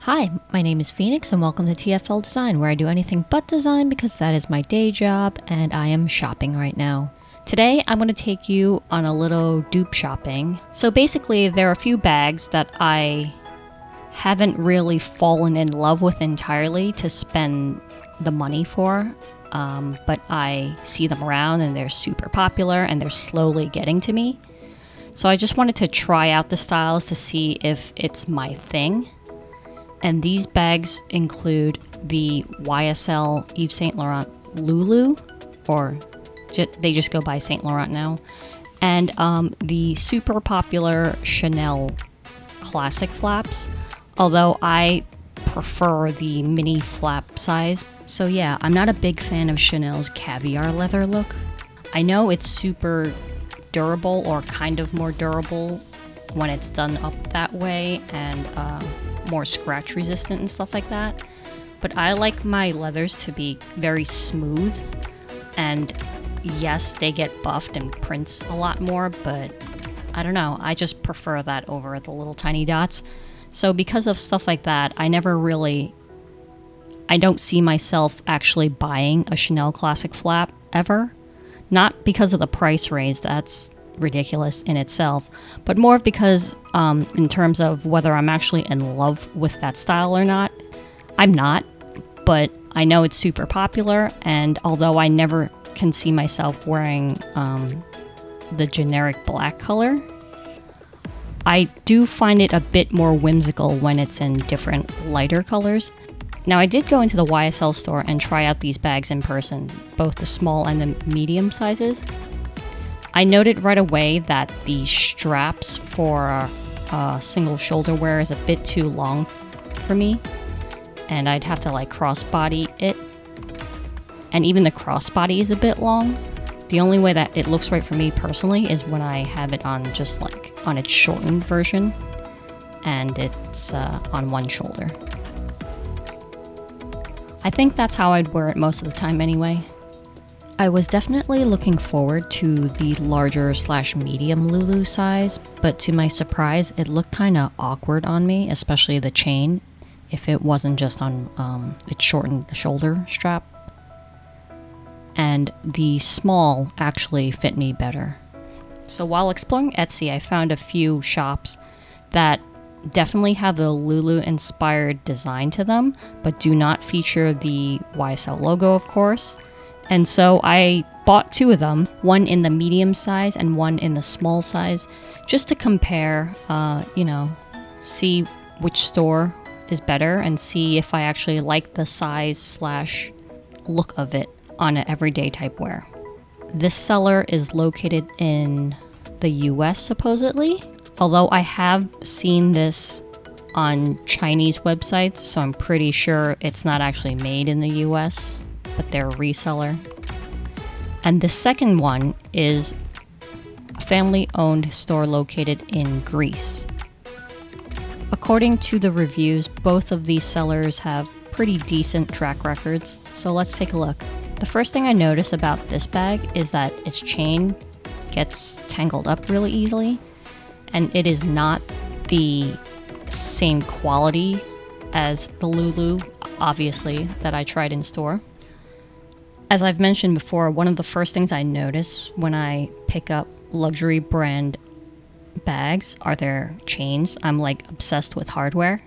Hi, my name is Phoenix and welcome to TFL Design, where I do anything but design because that is my day job and I am shopping right now. Today I'm going to take you on a little dupe shopping. So basically there are a few bags that I haven't really fallen in love with entirely to spend the money for, but I see them around and they're super popular and they're slowly getting to me. So I just wanted to try out the styles to see if it's my thing. And these bags include the YSL Yves Saint Laurent Loulou, or they just go by Saint Laurent now, and the super popular Chanel classic flaps, although I prefer the mini flap size. So yeah, I'm not a big fan of Chanel's caviar leather look. I know it's super durable, or kind of more durable when it's done up that way, and more scratch resistant and stuff like that, but I like my leathers to be very smooth, and yes, they get buffed and prints a lot more, but I don't know, I just prefer that over the little tiny dots. So because of stuff like that, I don't see myself actually buying a Chanel classic flap ever. Not because of the price raise, that's ridiculous in itself, but more because in terms of whether I'm actually in love with that style or not. I'm not, but I know it's super popular, and although I never can see myself wearing the generic black color, I do find it a bit more whimsical when it's in different lighter colors. Now, I did go into the YSL store and try out these bags in person, both the small and the medium sizes. I noted right away that the straps for single shoulder wear is a bit too long for me, and I'd have to like crossbody it, and even the crossbody is a bit long. The only way that it looks right for me personally is when I have it on just like on its shortened version, and it's on one shoulder. I think that's how I'd wear it most of the time anyway. I was definitely looking forward to the larger / medium Loulou size, but to my surprise, it looked kind of awkward on me, especially the chain, if it wasn't just on its shortened shoulder strap. And the small actually fit me better. So while exploring Etsy, I found a few shops that definitely have the Loulou inspired design to them, but do not feature the YSL logo, of course. And so I bought two of them, one in the medium size and one in the small size, just to compare, see which store is better and see if I actually like the size / look of it on an everyday type wear. This seller is located in the US supposedly, although I have seen this on Chinese websites, so I'm pretty sure it's not actually made in the US, but they're a reseller. And the second one is a family-owned store located in Greece. According to the reviews, both of these sellers have pretty decent track records, so let's take a look. The first thing I notice about this bag is that its chain gets tangled up really easily, and it is not the same quality as the Loulou, obviously, that I tried in store. As I've mentioned before, one of the first things I notice when I pick up luxury brand bags are their chains. I'm like obsessed with hardware.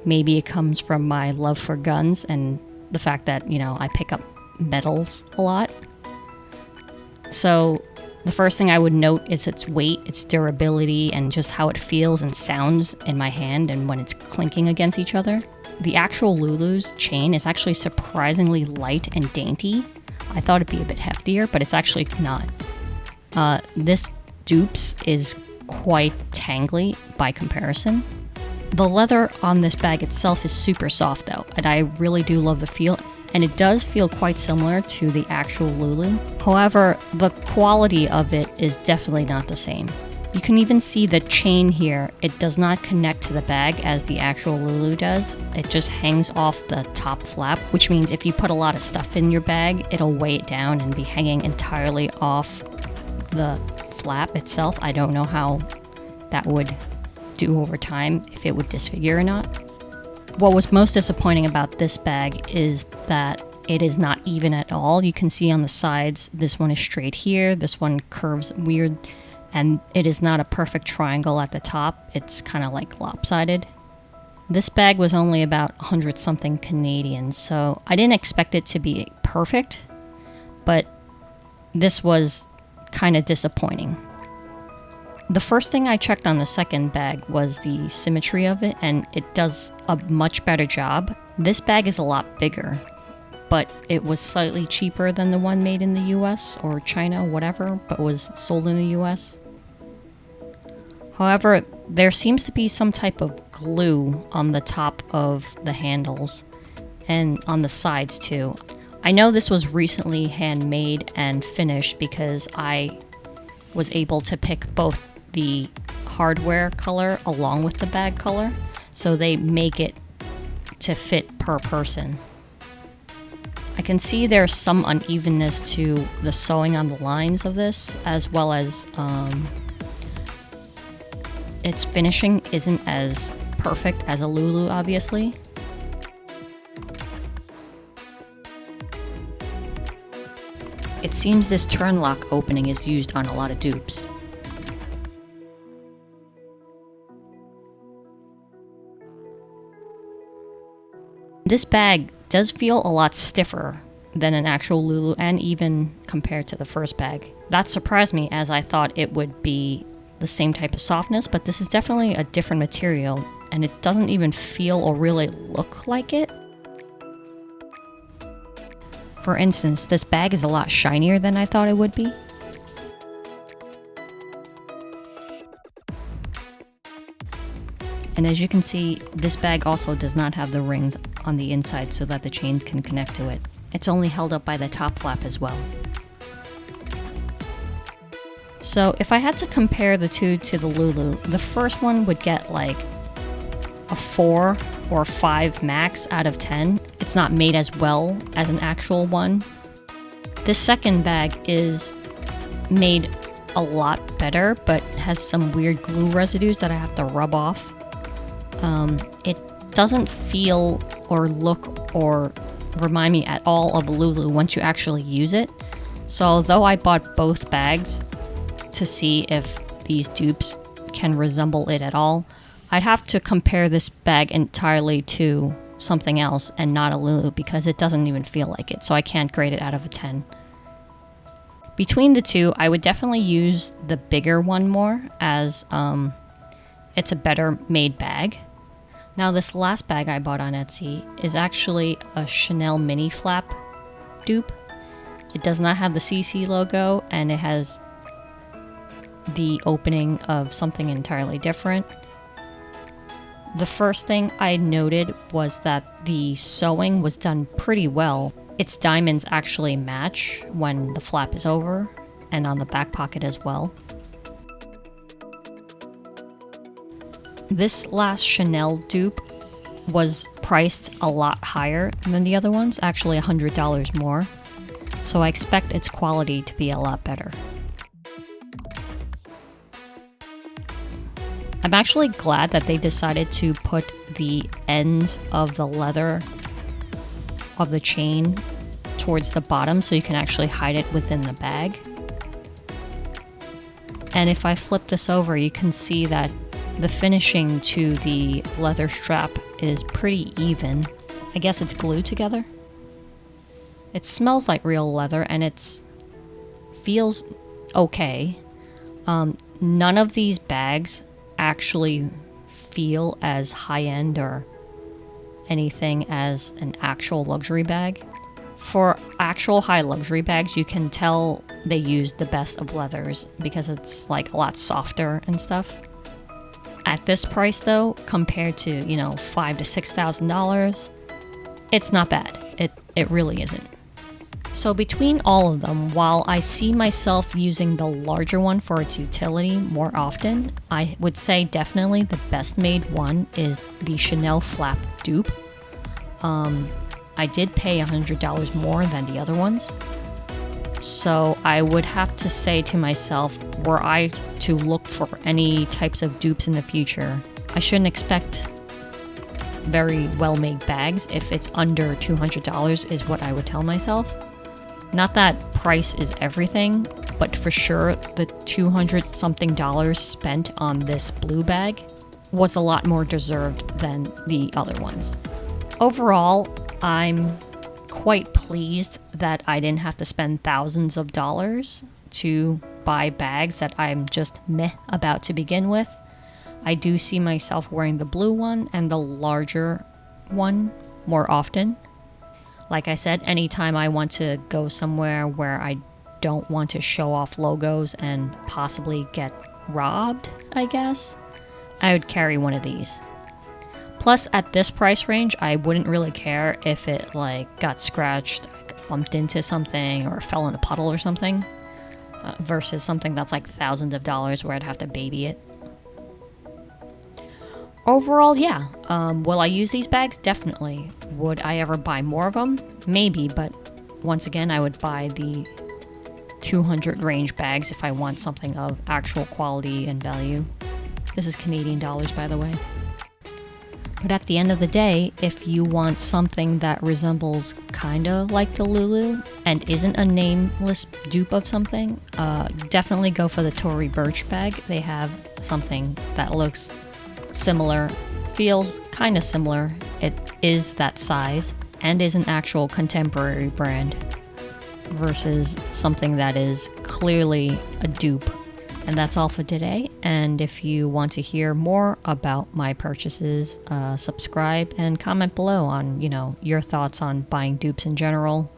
Maybe it comes from my love for guns and the fact that, I pick up metals a lot. So the first thing I would note is its weight, its durability, and just how it feels and sounds in my hand and when it's clinking against each other. The actual Loulou's chain is actually surprisingly light and dainty. I thought it'd be a bit heftier, but it's actually not. This Dupes is quite tangly by comparison. The leather on this bag itself is super soft though, and I really do love the feel, and it does feel quite similar to the actual Loulou. However, the quality of it is definitely not the same. You can even see the chain here. It does not connect to the bag as the actual Loulou does. It just hangs off the top flap, which means if you put a lot of stuff in your bag, it'll weigh it down and be hanging entirely off the flap itself. I don't know how that would do over time, if it would disfigure or not. What was most disappointing about this bag is that it is not even at all. You can see on the sides, this one is straight here, this one curves weird, and it is not a perfect triangle at the top. It's kind of like lopsided. This bag was only about 100 something Canadian, so I didn't expect it to be perfect, but this was kind of disappointing. The first thing I checked on the second bag was the symmetry of it, and it does a much better job. This bag is a lot bigger, but it was slightly cheaper than the one made in the US or China, whatever, but was sold in the US. However, there seems to be some type of glue on the top of the handles and on the sides too. I know this was recently handmade and finished because I was able to pick both the hardware color along with the bag color, so they make it to fit per person. I can see there's some unevenness to the sewing on the lines of this, as well as its finishing isn't as perfect as a Loulou, obviously. It seems this turn lock opening is used on a lot of dupes. This bag does feel a lot stiffer than an actual Loulou, and even compared to the first bag. That surprised me, as I thought it would be the same type of softness, but this is definitely a different material, and it doesn't even feel or really look like it. For instance, this bag is a lot shinier than I thought it would be. And as you can see, this bag also does not have the rings on the inside so that the chains can connect to it. It's only held up by the top flap as well. So if I had to compare the two to the Loulou, the first one would get like a 4 or 5 max out of 10. It's not made as well as an actual one. This second bag is made a lot better, but has some weird glue residues that I have to rub off. It doesn't feel or look or remind me at all of a Loulou once you actually use it. So although I bought both bags to see if these dupes can resemble it at all, I'd have to compare this bag entirely to something else and not a Loulou, because it doesn't even feel like it, so I can't grade it out of a 10. Between the two, I would definitely use the bigger one more, as it's a better made bag. Now this last bag I bought on Etsy is actually a Chanel mini flap dupe. It does not have the CC logo, and it has the opening of something entirely different. The first thing I noted was that the sewing was done pretty well. Its diamonds actually match when the flap is over, and on the back pocket as well. This last Chanel dupe was priced a lot higher than the other ones, actually $100 more, so I expect its quality to be a lot better. I'm actually glad that they decided to put the ends of the leather of the chain towards the bottom so you can actually hide it within the bag. And if I flip this over, you can see that the finishing to the leather strap is pretty even. I guess it's glued together. It smells like real leather, and it feels okay. None of these bags actually feel as high-end or anything as an actual luxury bag. For actual high luxury bags, you can tell they use the best of leathers because it's like a lot softer and stuff. At this price though, compared to, $5,000 to $6,000, it's not bad. It really isn't. So between all of them, while I see myself using the larger one for its utility more often, I would say definitely the best made one is the Chanel flap dupe. I did pay $100 more than the other ones. So I would have to say to myself, were I to look for any types of dupes in the future, I shouldn't expect very well-made bags. If it's under $200 is what I would tell myself. Not that price is everything, but for sure the $200 something spent on this blue bag was a lot more deserved than the other ones. Overall, I'm quite pleased that I didn't have to spend thousands of dollars to buy bags that I'm just meh about to begin with. I do see myself wearing the blue one and the larger one more often. Like I said, anytime I want to go somewhere where I don't want to show off logos and possibly get robbed, I guess, I would carry one of these. Plus, at this price range, I wouldn't really care if it got scratched, bumped into something, or fell in a puddle or something, versus something that's thousands of dollars where I'd have to baby it. Overall, yeah. Will I use these bags? Definitely. Would I ever buy more of them? Maybe, but once again, I would buy the 200 range bags if I want something of actual quality and value. This is Canadian dollars, by the way. But at the end of the day, if you want something that resembles kinda like the Loulou and isn't a nameless dupe of something, definitely go for the Tory Burch bag. They have something that looks similar, feels kind of similar. It is that size and is an actual contemporary brand versus something that is clearly a dupe. And that's all for today. And if you want to hear more about my purchases, subscribe and comment below on, your thoughts on buying dupes in general.